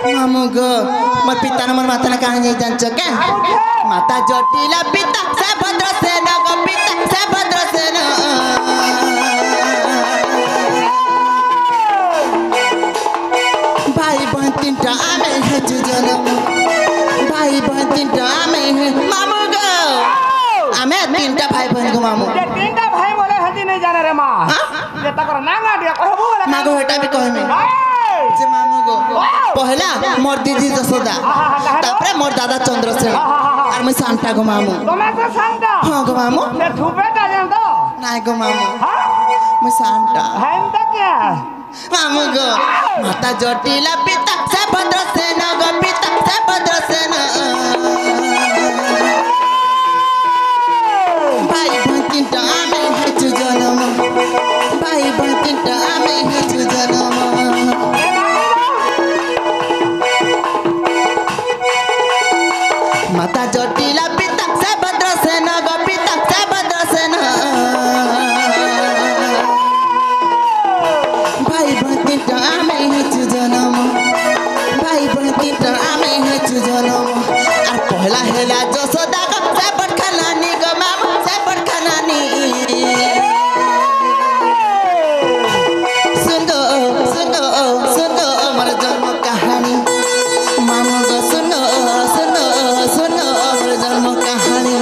मोर पिता न मोर माता न कहां नहीं जानछ के माता जटिला पिता से भद्रसेन गो पिता से भद्रसेन भाई बहन तीनटा आमे हेजु जनम भाई बहन तीनटा आमे मामू गो आमे तीनटा भाई बहन गो मामू जे तीनटा भाई बोले हदी नहीं जाने रे मां जे तकर नांगा दिया कहबो बोले मां गो हेटा भी कहमे जे मामू गो पहला मोर दीदी जसोदा तापरे मोर दादा चंद्रसेन और मैं सांता गो मामू तुम तो सांता हां गो मामू ते थुपेटा जान तो ना गो मामू मैं सांता हम तो क्या मामू गो माता जटिला पिता से भद्रसेन गो पिता से भद्रसेन भाई बहन तीनटा आमे हेजु जनम भाई बहन तीनटा आमे हेजु जनम माता जटिला पिता से भद्रसेन गो पिता से भद्रसेन भाई बहन तीनटा आमे हेजु जनम भाई बहन तीनटा आमे हेजु जनम और पहला हेला जसोदा गो से बड़खानानी गो मामू से बड़खानानी सुनो सुनो सुनो मोर जन्म कहानी मामू गो सुनो सुनो सुनो मोर जन्म कहानी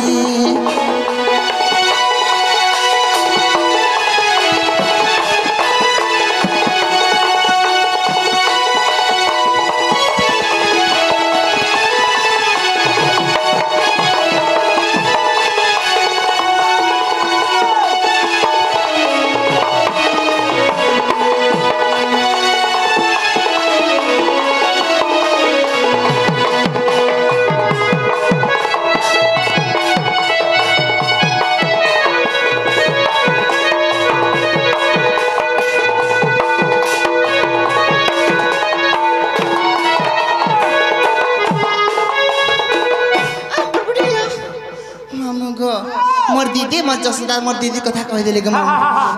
मोर दीदी मोर जसोदा मोर दीदी कथा कह देले ग मामू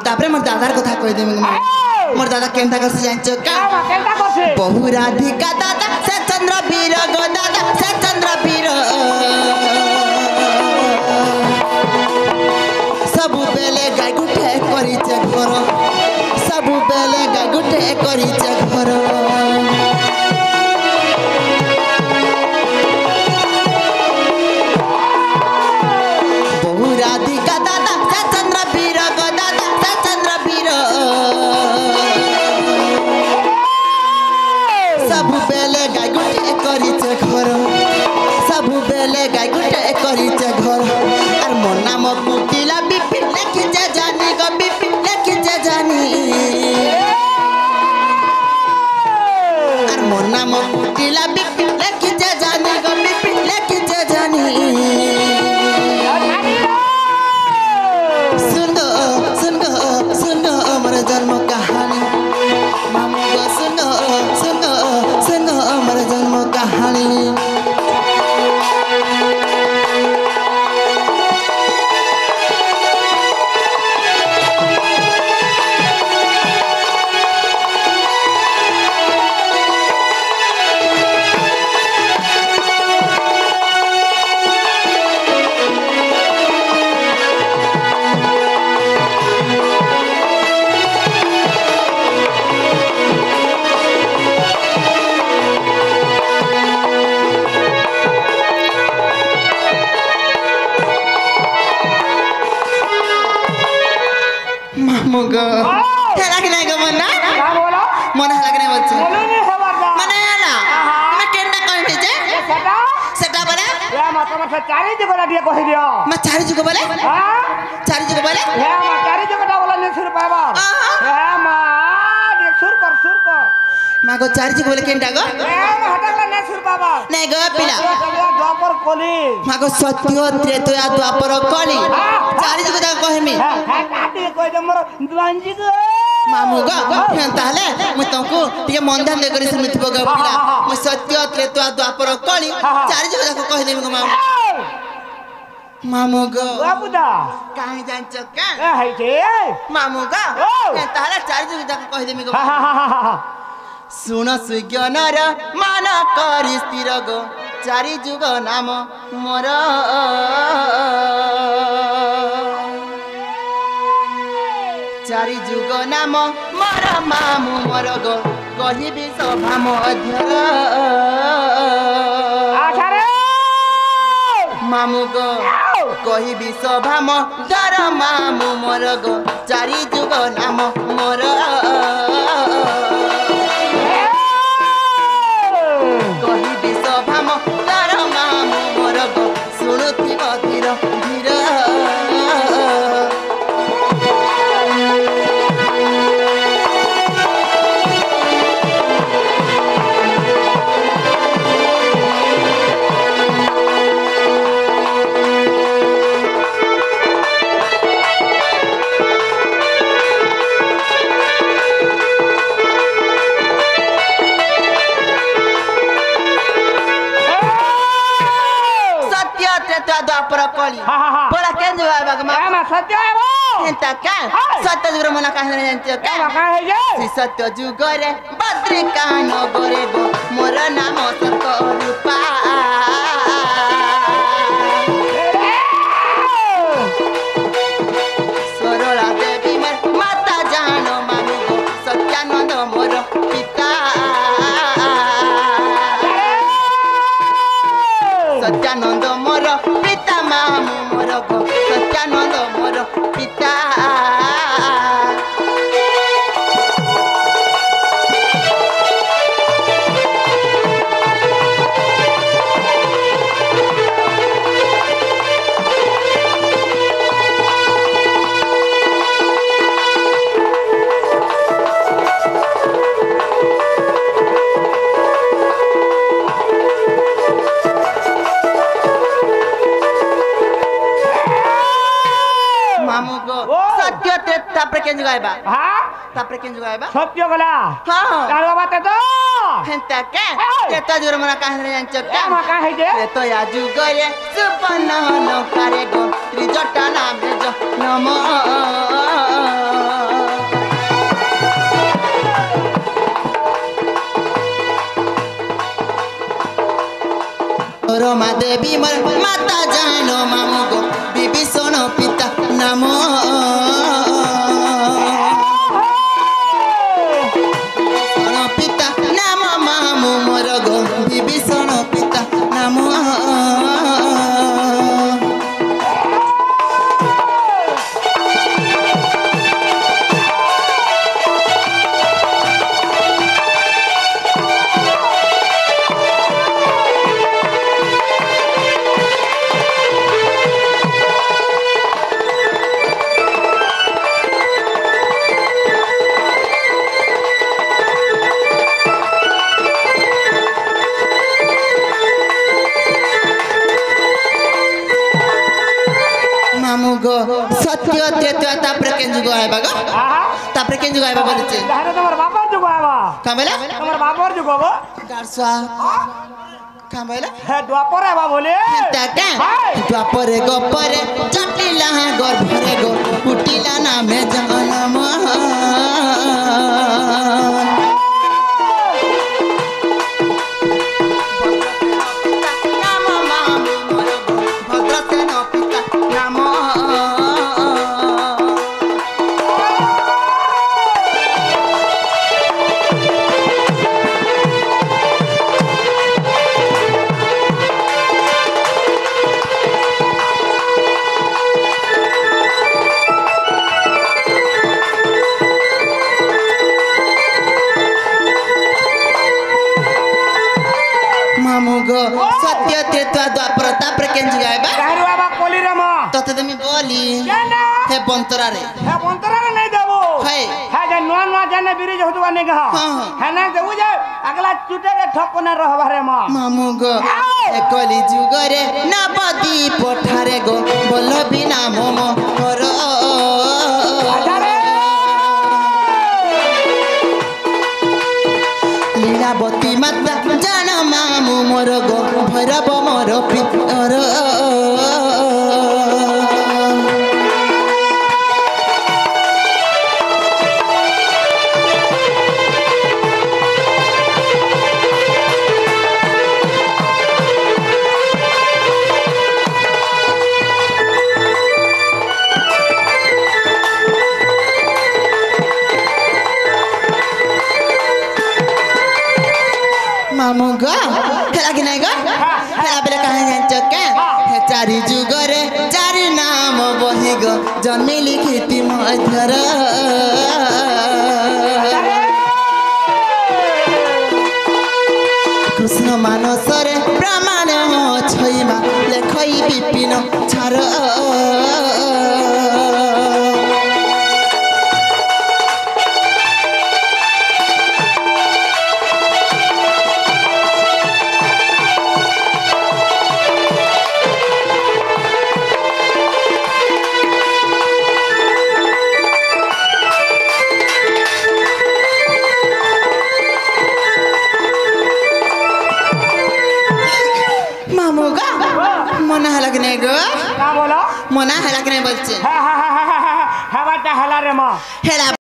तापरे मोर दादार कथा कह देमे ग मामू मोर दादा केनता कर से जानछ का केनता करछे बहु राधिका दादा से चंद्रवीर गो दादा से चंद्रवीर सब बेले गाय गुठे करी छे घर सब बेले गाय गुठे करी छे घर राधिका दादा से चंद्रवीर गो दादा से चंद्रवीर सब बेले गाय गुटे करी छे घर सब बेले गाय गुटे करी छे घर और मोर नाम कुटिला बिपिन लेखि जे जानी गो बिपिन लेखि जे जानी और मोर नाम कुटिला बिपिन लेखि जे जानी गो बिपिन लेखि जे जानी जन्म कहानी मामू गो सुनो सुनो सुनो हमर जन्म कहानी मुगो हेला कि नहीं गो मना का बोलो मन हेला कि नहीं बच्चे बोलो नहीं खबर दा मने हेला मैं केनटा कहि भेजे सेटा सेटा बोले या मत मत चारी जगह दिया कहि दियो मैं चारी जगह बोले हां चारी जगह बोले या मत चारी जगह बोला ने सुर पाबा या मां देख सुर कर मां गो चारी जगह बोले केनटा गो या हटला ने सुर पाबा नहीं गो पिला द्वापर कली मां गो सत्य त्रेतया द्वापर कली चारी जगह दा कहमी हां काटी कोइ दे मोर दुंजी गो मामू गो ताले मु टिके मन ध्यान दे करी सुनिथिबो ग पिला मु सत्य त्रेता द्वापर कली चारि जुग जाको कहि देबी ग मामू ग बाबूदा काहे जान्छ का ए है छे मामू ग तारा चारि जुग जाको कहि देबी ग सुन सुज्ञानर मान करी स्थिर गो चारि जुग नाम मोर चारि जुग नाम मोर मामू मोर गो कहिबी सभा मध्यर आछारे मामू गो कहिबी सभा मध्यर मामू मोर गो चारि जुग नाम मोर कहिबी सभा मध्यर मामू मोर गो सुनुथिब धीर धीर द्वापर कली बोला केन जवाब मा मा सत्य है वो एंता का सत्य जुग मना काहे जानछ का काहे है जे सत्य जुग रे बद्री कान गोरे गो मोर नाम सत रूपा सरला देवी मोर माता जानो मामू गो सत्यानंद मोर पिता सत्यानंद मोर पिता मामू मोर गो सत्यानंद मोर पिता मामू गो सत्य त्रेता पर केन जुगाइबा हां तापर केन जुगाइबा सत्य गला हां कालो बात तो हेंता के त्रेता जुग मना काहे जानछ का मा काहे जे त्रेता या जुग रे सुपन्न न करे गो त्रिजटा नाम ज नम रमा देवी मोर माता जानो मामू गो विभीषण पिता नाम विभीषण पिता नाम मामू मोर गो विभीषण पिता नाम मामू गो सत्य त्रेता तापर केन जुग आइबा गो हां तापर केन जुग आइबा बोलछे दारे तमर बापर जुग आवा का बेला तमर बापर जुग गो गारसा का बेला है द्वापर आवा बोले ताका द्वापर गो परे जटिला गर्भरे गो कुटिला नामे जन्म नाम मामू मोर गो भद्रसेन पिता नाम मामू गो सत्य त्रेता द्वापर तापर केन जुग आइबा काहे बाबा कोली रे म तते तुम बोली केना हे बंतरा रे है बंतरा रे नहीं देबो है जे नुआ नुआ जाने ब्रिज होतवा नहीं कहा है ना देबो जे अगला चुटे के ठप न रहबा रे म मामू गो ए कली जुग रे नबदी पठारे गो बोल बिना मोम कर आधारे लीलावती माता जान मामू मोर गो भैरव मोर पितर मामू गो खेला कि नहीं गो खेला बेले कहाँ जान्छ क्या हे चारि जुगरे चारि नाम बही गो जन्मी लिखिति मधर कृष्ण मानसरे प्रमाण छैमा लेखै विपिन छार मना हला कि नहीं गो का बोलो मना हला कि नहीं बोलছে হ্যাঁ হ্যাঁ হ্যাঁ হ্যাঁ হ্যাঁ হ্যাঁ হ্যাঁ রে মা हेला